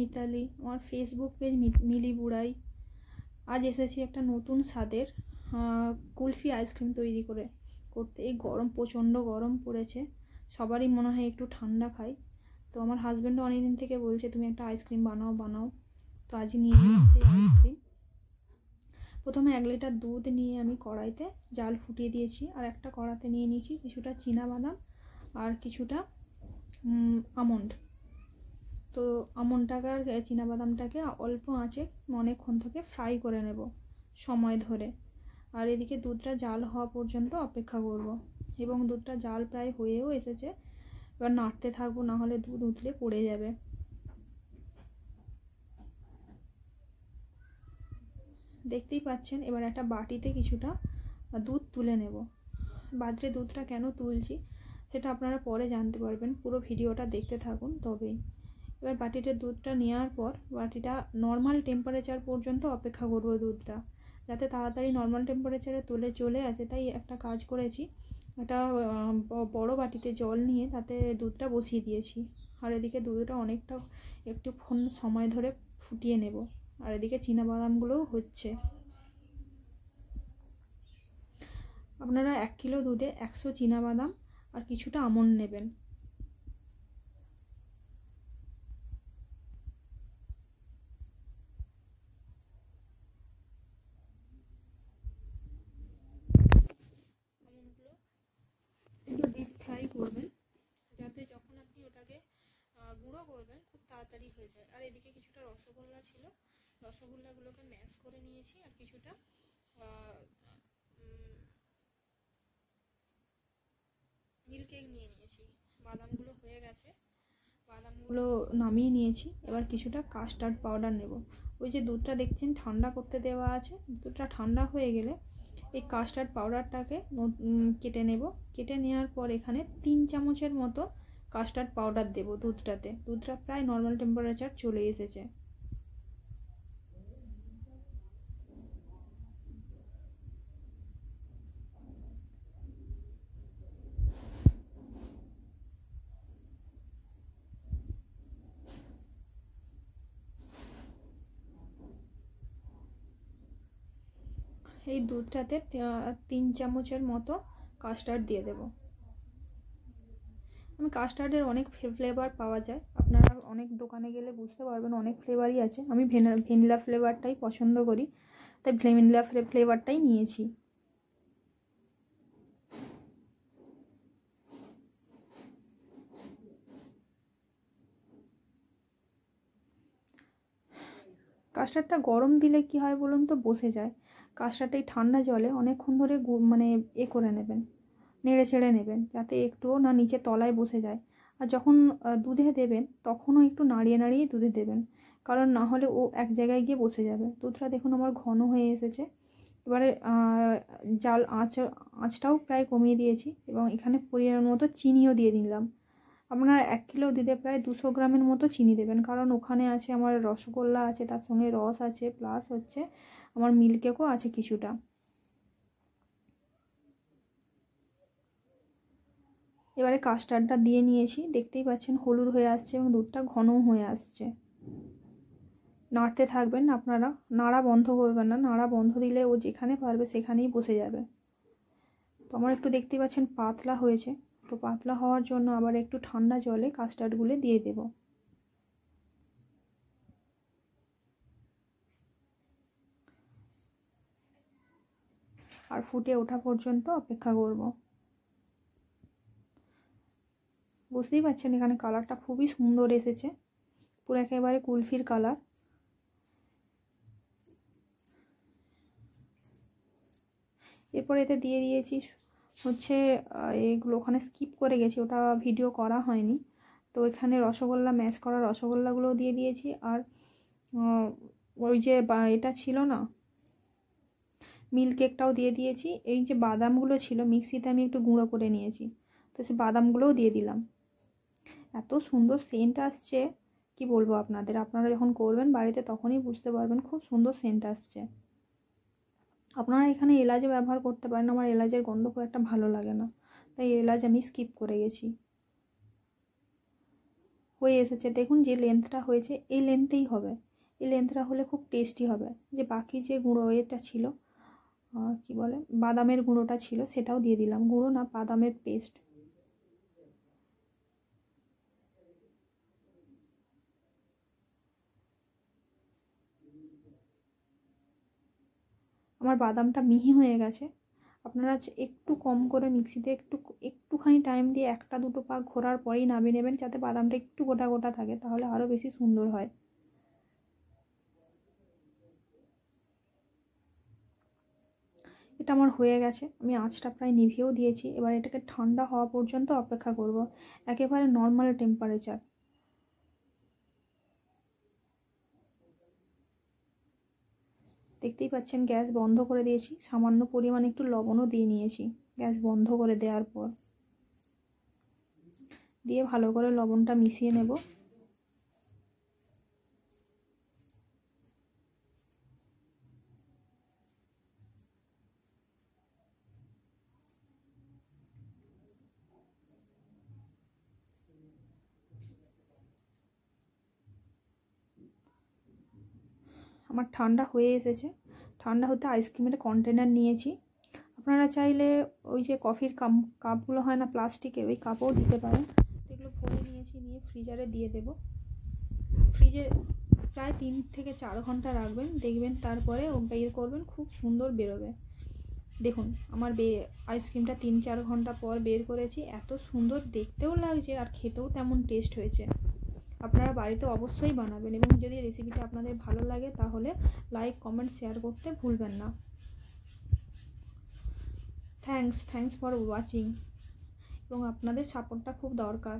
মিতালি, আমার Facebook page মিলি বুড়াই। আজ এসেছি একটা নতুন স্বাদের কুলফি আইসক্রিম তৈরি করতে। এই গরম, প্রচণ্ড গরম পড়েছে, সবারই মনে হয় একটু ঠান্ডা খাই। তো আমার হাজব্যান্ডও অনেকদিন থেকে বলছে তুমি একটা আইসক্রিম বানাও। তো আজই নিয়ে নিলাম সেই আইসক্রিম। প্রথমে 1 লিটার দুধ নিয়ে আমি কড়াইতে জাল ফুটিয়ে দিয়েছি, আর একটা কড়াতে নিয়ে নিয়েছি কিছুটা চীনাবাদাম আর কিছুটা আমন্ড। তো আমন্ডটাকে আর চীনাবাদামটাকে অল্প আঁচে অনেকক্ষণ থেকে ফ্রাই করে নেব সময় ধরে। আর এদিকে দুধটা জাল হওয়া পর্যন্ত অপেক্ষা করব, এবং দুধটা জাল প্রায় হয়েও এসেছে। এবার নাড়তে থাকবো, না হলে দুধ উতলে পড়ে যাবে। দেখতেই পাচ্ছেন। এবার একটা বাটিতে কিছুটা দুধ তুলে নেব। বাদরে দুধটা কেন তুলছি সেটা আপনারা পরে জানতে পারবেন, পুরো ভিডিওটা দেখতে থাকুন তবেই। এবার বাটিতে দুধটা নেওয়ার পর বাটিটা নর্মাল টেম্পারেচার পর্যন্ত অপেক্ষা করব, দুধটা যাতে তাড়াতাড়ি নর্মাল টেম্পারেচারে চলে আসে। তাই একটা কাজ করেছি, একটা বড় বাটিতে জল নিয়ে তাতে দুধটা বসিয়ে দিয়েছি। আর এদিকে দুধটা একটুক্ষণ সময় ধরে ফুটিয়ে নেব। আর এদিকে চীনাবাদামগুলোও হচ্ছে। আপনারা 1 কিলো দুধে 100 চীনাবাদাম আর কিছুটা আমন্ড নেবেন। আমন্ডগুলো একটু ডিপ ফ্রাই করবেন, যাতে যখন আপনি ওটাকে গুঁড়ো করবেন খুব তাড়াতাড়ি হয়ে যায়। আর এদিকে কিছুটা রসগোল্লা ছিল, রসগোল্লাগুলোকে ম্যাশ করে নিয়েছি। আর কিছুটা মিল্ক কেক নিয়ে নিয়েছি। বাদামগুলো হয়ে গেছে, বাদামগুলো নামিয়ে নিয়েছি। এবার কিছুটা কাস্টার্ড পাউডার নেব। ওই যে দুধটা দেখছেন ঠান্ডা করতে দেওয়া আছে, দুধটা ঠান্ডা হয়ে গেলে এই কাস্টার্ড পাউডারটাকে কেটে নেব। কেটে নেওয়ার পর এখানে 3 চামচের মতো কাস্টার্ড পাউডার দেব দুধটাতে। দুধটা প্রায় নর্মাল টেম্পারেচার চলে এসেছে। এই দুধটাতে 3 চামচের মতো কাস্টার্ড দিয়ে দেব। কাস্টার্ডের অনেক ফ্লেভার পাওয়া যায়, আপনারা অনেক দোকানে গেলে বুঝতে পারবেন, অনেক ফ্লেভারই আছে। আমি ভ্যানিলা ফ্লেভারটাই পছন্দ করি, তাই ভ্যানিলা ফ্লেভারটাই নিয়েছি। কাস্টার্ডটা গরম দিলে কি হয় বলুন তো, বসে যায়। কাস্টার্ডটা এই ঠান্ডা জলে অনেকক্ষণ ধরে মানে করে নেবেন, নেড়ে ছেড়ে নেবেন, যাতে একটুও না নিচে তলায় বসে যায়। আর যখন দুধে দেবেন তখনও একটু নাড়িয়ে নাড়িয়ে দুধে দেবেন, কারণ না হলে ও এক জায়গায় গিয়ে বসে যাবে। দুধটা দেখুন আমার ঘন হয়ে এসেছে। এবারে আঁচটাও প্রায় কমিয়ে দিয়েছি, এবং এখানে পরিমাণ মতো চিনিও দিয়ে দিলাম। আপনারা 1 কিলো দুধে প্রায় 200 গ্রামের মতো চিনি দেবেন, কারণ ওখানে আছে আমার রসগোল্লা আছে, তার সঙ্গে রস আছে, প্লাস হচ্ছে আমার মিল্ক কেকও আছে কিছুটা। এবারে কাস্টার্ডটা দিয়ে নিয়েছি, দেখতেই পাচ্ছেন হলুদ হয়ে আসছে এবং দুধটা ঘনও হয়ে আসছে। নাড়তে থাকবেন আপনারা, নাড়া বন্ধ করবেন না, নাড়া বন্ধ দিলে ও যেখানে পারবে সেখানেই বসে যাবে। তো আমার একটু দেখতেই পাচ্ছেন পাতলা হয়েছে, তো পাতলা হওয়ার জন্য আবার একটু ঠান্ডা জলে কাস্টার্ডগুলো দিয়ে দেব। আর ফুটে ওঠা পর্যন্ত অপেক্ষা করব। বুঝতেই পারছেন এখানে কালারটা খুবই সুন্দর এসেছে, পুরো একেবারে কুলফির কালার। এরপর এতে দিয়ে দিয়েছি হচ্ছে এগুলো, ওখানে স্কিপ করে গেছি, ওটা ভিডিও করা হয়নি। তো এখানে রসগোল্লা, ম্যাশ করা রসগোল্লাগুলোও দিয়ে দিয়েছি। আর ওই যে এটা ছিল না, মিল্ক কেকটাও দিয়ে দিয়েছি। এই যে বাদামগুলো ছিল মিক্সিতে আমি একটু গুঁড়ো করে নিয়েছি, তো সেই বাদামগুলোও দিয়ে দিলাম। এত সুন্দর সেন্ট আসছে কি বলবো আপনাদের, আপনারা যখন করবেন বাড়িতে তখনই বুঝতে পারবেন, খুব সুন্দর সেন্ট আসছে। আপনারা এখানে এলাচও ব্যবহার করতে পারেন, আমার এলাচের গন্ধ খুব একটা ভালো লাগে না, তাই এলাচ আমি স্কিপ করে গেছি। হয়ে এসেছে। দেখুন যে লেন্থটা হয়েছে এই লেন্থেই হবে, এই লেন্থটা হলে খুব টেস্টি হবে। যে বাকি যে গুঁড়ো এটা ছিল কি বলে বাদামের গুঁড়োটা ছিল সেটাও দিয়ে দিলাম, গুঁড়ো না বাদামের পেস্ট। আমার বাদামটা মিহি হয়ে গেছে। আপনারা একটু কম করে মিক্সিতে একটুখানি টাইম দিয়ে 1-2 পাক ঘোরার পরেই নামিয়ে নেবেন, যাতে বাদামটা একটু গোটা গোটা থাকে, তাহলে আরও বেশি সুন্দর হয়। এটা আমার হয়ে গেছে, আমি আঁচটা প্রায় নিভিয়েও দিয়েছি। এবার এটাকে ঠান্ডা হওয়া পর্যন্ত অপেক্ষা করব, একেবারে নর্মাল টেম্পারেচার। দেখতেই পাচ্ছেন গ্যাস বন্ধ করে দিয়েছি, সামান্য পরিমাণে একটু লবণও দিয়ে নিয়েছি গ্যাস বন্ধ করে দেওয়ার পর। দিয়ে ভালো করে লবণটা মিশিয়ে নেব। আমার ঠান্ডা হয়ে এসেছে, ঠান্ডা হতে আইসক্রিমের কন্টেনার নিয়েছি। আপনারা চাইলে ওই যে কফির কাপগুলো হয় না প্লাস্টিকের, ওই কাপও দিতে পারেন। এগুলো ভরে নিয়েছি, নিয়ে ফ্রিজারে দিয়ে দেব। ফ্রিজে প্রায় 3 থেকে 4 ঘন্টা রাখবেন, দেখবেন তারপরে বের করবেন, খুব সুন্দর বেরোবে। দেখুন আমার আইসক্রিমটা 3-4 ঘন্টা পর বের করেছি, এত সুন্দর দেখতেও লাগছে আর খেতেও তেমন টেস্ট হয়েছে। আপনারা বাড়িতে অবশ্যই বানাবেন, এবং যদি রেসিপিটা আপনাদের ভালো লাগে তাহলে লাইক কমেন্ট শেয়ার করতে ভুলবেন না। থ্যাঙ্কস ফর ওয়াচিং, এবং আপনাদের সাপোর্টটা খুব দরকার।